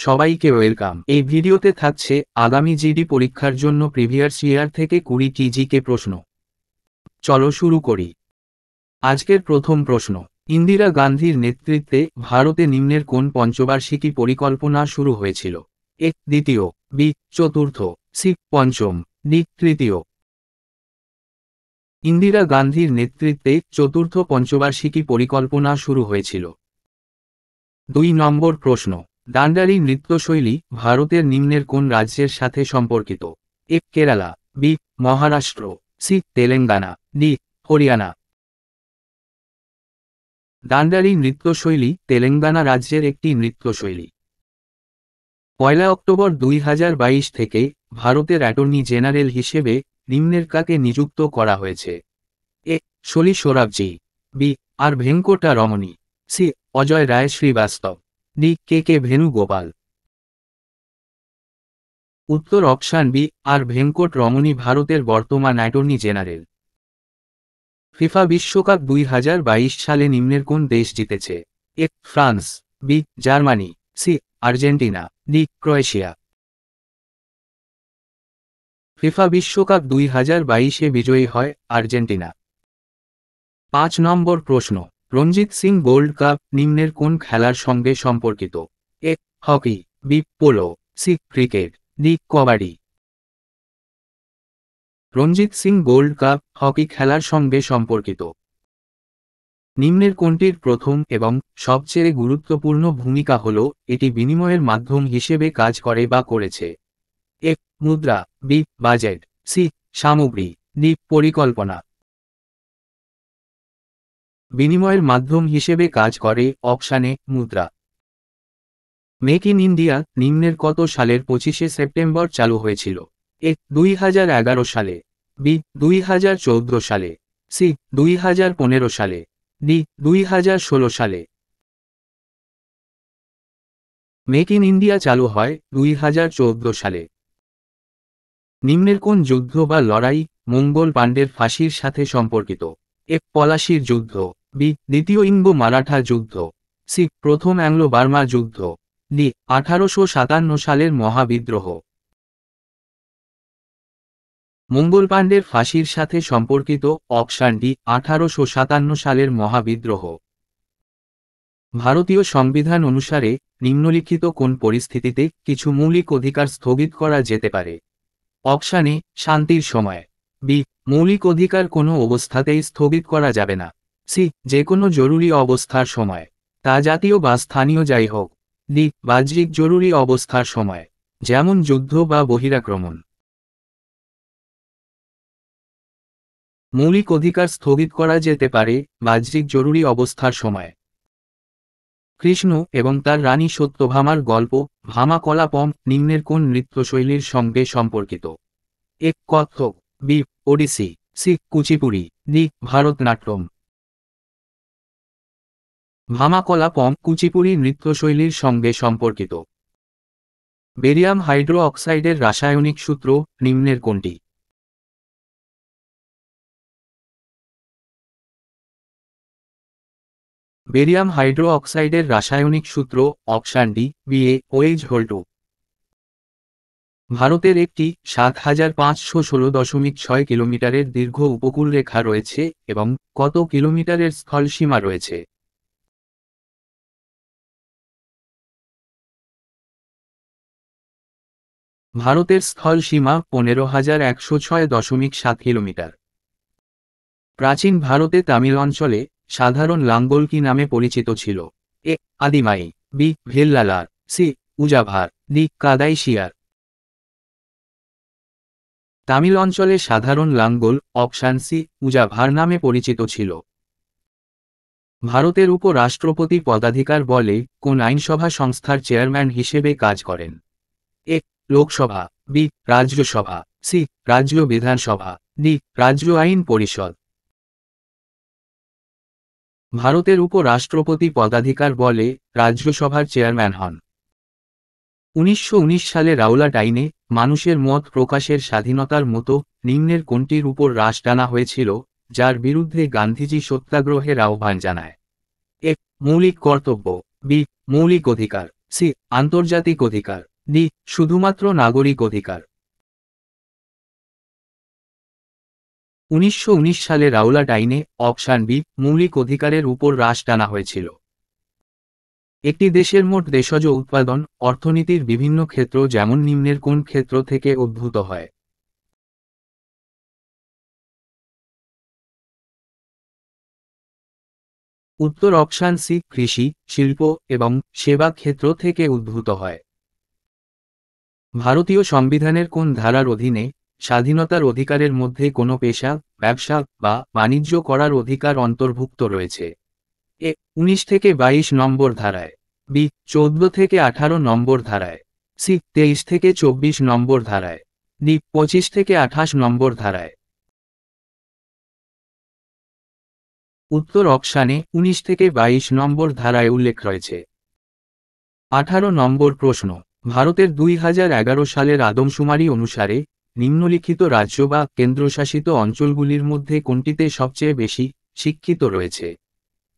সবাইকে ওয়েলকাম। এই ভিডিওতে থাকছে আগামী জিডি পরীক্ষার জন্য প্রিভিয়াস ইয়ার থেকে 20টি জিকে প্রশ্ন। চলো শুরু করি। আজকের প্রথম প্রশ্ন, ইন্দিরা গান্ধীর নেতৃত্বে ভারতে নিম্নের কোন পঞ্চবার্ষিকী পরিকল্পনা শুরু হয়েছিল? এ দ্বিতীয়, বি চতুর্থ, সি পঞ্চম, ডি তৃতীয়। ইন্দিরা গান্ধীর নেতৃত্বে চতুর্থ পঞ্চবার্ষিকী পরিকল্পনা শুরু হয়েছিল। 2 নম্বর প্রশ্ন, ডান্ডারি নৃত্যশৈলী ভারতের নিম্নের কোন রাজ্যের সাথে সম্পর্কিত? A Kerala, B Maharashtra, C Telangana, D Haryana. Dandari নৃত্যশৈলী তেলেঙ্গানা রাজ্যের একটি নৃত্যশৈলী। 1 অক্টোবর 2022 থেকে ভারতের অ্যাটর্নি জেনারেল হিসেবে নিম্নের কাকে নিযুক্ত করা হয়েছে? এ শলি সোরাবজি, বি আর ভেঙ্কটা রমণী, সি অজয় রায় শ্রীবাস্তব, ডি কে কে ভেনুগোপাল। উত্তর অপশান বি আর ভেঙ্কট রমণী ভারতের বর্তমান অ্যাটর্নি জেনারেল। ফিফা বিশ্বকাপ 2022 সালে নিম্নের কোন দেশ জিতেছে? A France, B Germany, C Argentina, D Croatia. FIFA বিশ্বকাপ 2022-এ বিজয়ী হয় আর্জেন্টিনা। 5 নম্বর প্রশ্ন, রঞ্জিত সিং গোল্ড কাপ নিম্নের কোন খেলার সঙ্গে সম্পর্কিত? A hockey, B polo, C cricket, D kabaddi. Ranjit Singh gold cup hockey খেলার সঙ্গে সম্পর্কিত। নিম্নের কোনটির প্রথম এবং সবচেয়ে গুরুত্বপূর্ণ ভূমিকা হল এটি বিনিময়ের মাধ্যম হিসেবে কাজ করে বা করেছে? এ মুদ্রা, বি বাজেট, সি সামগ্রী, ডি পরিকল্পনা। বিনিময়ের মাধ্যম হিসেবে কাজ করে অপশানে মুদ্রা। মেক ইন ইন্ডিয়া নিম্নের কত সালের 25শে সেপ্টেম্বর চালু হয়েছিল? এ 2011 সালে, বি 2014 সালে, সি 2015 সালে, ডি 2016 সালে। মেক ইন ইন্ডিয়া চালু হয় 2014 সালে। নিম্নের কোন যুদ্ধ বা লড়াই মঙ্গল পাণ্ডের ফাঁসির সাথে সম্পর্কিত? এ পলাশির যুদ্ধ, বি দ্বিতীয় ইঙ্গো মারাঠা যুদ্ধ, সি প্রথম অ্যাংলো বার্মা যুদ্ধ, ডি 1857 সালের মহাবিদ্রোহ। মঙ্গল পাণ্ডের ফাঁসির সাথে সম্পর্কিত অপশান ডি 1857 সালের মহাবিদ্রোহ। ভারতীয় সংবিধান অনুসারে নিম্নলিখিত কোন পরিস্থিতিতে কিছু মৌলিক অধিকার স্থগিত করা যেতে পারে? অপশানে শান্তির সময়, বি মৌলিক অধিকার কোনো অবস্থাতেই স্থগিত করা যাবে না, সি যে কোনো জরুরি অবস্থার সময়, তা জাতীয় বা স্থানীয় যাই হোক, ডি বাহ্যিক জরুরি অবস্থার সময়, যেমন যুদ্ধ বা বহিরাক্রমণ। মৌলিক অধিকার স্থগিত করা যেতে পারে বাহ্যিক জরুরি অবস্থার সময়। কৃষ্ণ এবং তার রানী সত্যভামার গল্প ভামা কলাপম নিম্নের কোন নৃত্যশৈলীর সঙ্গে সম্পর্কিত? এ কত্থক, বি ওডিসি, সি কুচিপুড়ি, ডি ভারতনাট্যম। ভামা কলাপম কুচিপুড়ি নৃত্যশৈলীর সঙ্গে সম্পর্কিত। বেরিয়াম হাইড্রো অক্সাইডের রাসায়নিক সূত্র নিম্নের কোনটি? বেরিয়াম হাইড্রো অক্সাইডের রাসায়নিক সূত্র অপশান ডি BaOH2। ভারতের একটি 7516.6 কিলোমিটারের দীর্ঘ উপকূলরেখা রয়েছে এবং কত কিলোমিটারের স্থলসীমা রয়েছে? ভারতের স্থলসীমা 15,106.7 কিলোমিটার। প্রাচীন ভারতে তামিল অঞ্চলে সাধারণ লাঙ্গল কি নামে পরিচিত ছিল? এ আদিমাই, বি ভেল্লালার, সি উজাভার, ডি কাদাইশিয়ার। তামিল অঞ্চলে সাধারণ লাঙ্গল অপশান সি উজাভার নামে পরিচিত ছিল। ভারতের উপরাষ্ট্রপতি পদাধিকার বলে কোন আইনসভা সংস্থার চেয়ারম্যান হিসেবে কাজ করেন? এ লোকসভা, বি রাজ্যসভা, সি রাজ্য বিধানসভা, ডি রাজ্য আইন পরিষদ। ভারতের উপরাষ্ট্রপতি পদাধিকার বলে রাজ্যসভার চেয়ারম্যান হন। 1919 সালে রাওলাট আইনে মানুষের মত প্রকাশের স্বাধীনতার মতো নিম্নের কোনটির উপর রাশ টানা হয়েছিল যার বিরুদ্ধে গান্ধীজি সত্যাগ্রহের আহ্বান জানায়? এ মৌলিক কর্তব্য, বি মৌলিক অধিকার, সি আন্তর্জাতিক অধিকার, ডি শুধুমাত্র নাগরিক অধিকার। 1919 সালে রাওলাট আইনে অপশান বি মৌলিক অধিকারের উপর হ্রাস টানা হয়েছিল। একটি দেশের মোট দেশজ উৎপাদন অর্থনীতির বিভিন্ন ক্ষেত্র যেমন নিম্নের কোন ক্ষেত্র থেকে উদ্ভূত হয়? উত্তর অপশান সি কৃষি, শিল্প এবং সেবা ক্ষেত্র থেকে উদ্ভূত হয়। ভারতীয় সংবিধানের কোন ধারার অধীনে স্বাধীনতার অধিকারের মধ্যে কোনো পেশা, ব্যবসা বা বাণিজ্য করার অধিকার অন্তর্ভুক্ত রয়েছে? এ 19 থেকে 22 নম্বর ধারায়, বি 14 থেকে 18 নম্বর ধারায়, সি 23 থেকে 24 নম্বর ধারায়, ডি 25 থেকে 28 নম্বর ধারায়। উত্তর অপশানে 19 থেকে 22 নম্বর ধারায় উল্লেখ রয়েছে। 18 নম্বর প্রশ্ন, ভারতের 2011 সালের আদমশুমারি অনুসারে নিম্নলিখিত রাজ্য বা কেন্দ্রশাসিত অঞ্চলগুলির মধ্যে কোনটিতে সবচেয়ে বেশি শিক্ষিত রয়েছে?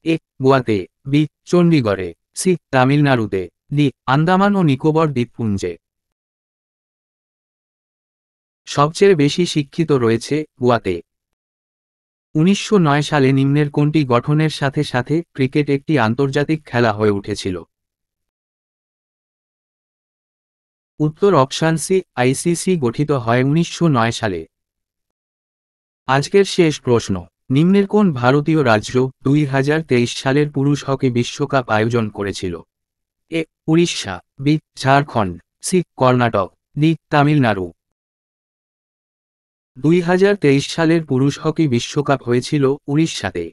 এ গোয়াতে, বি চণ্ডীগড়ে, সি তামিলনাড়ুতে, ডি আন্দামান ও নিকোবর দ্বীপপুঞ্জে। সবচেয়ে বেশি শিক্ষিত রয়েছে গোয়াতে। 1909 সালে নিম্নের কোনটি গঠনের সাথে সাথে ক্রিকেট একটি আন্তর্জাতিক খেলা হয়ে উঠেছিল? উত্তর অপশান সি আইসিসি গঠিত হয় 1909 সালে। আজকের শেষ প্রশ্ন, নিম্নের কোন ভারতীয় রাজ্য 2023 সালের পুরুষ হকি বিশ্বকাপ আয়োজন করেছিল? A Orissa, B Jharkhand, C Karnataka, D Tamil Nadu. 2023 সালের পুরুষ হকি বিশ্বকাপ হয়েছিল উড়িষ্যাতে।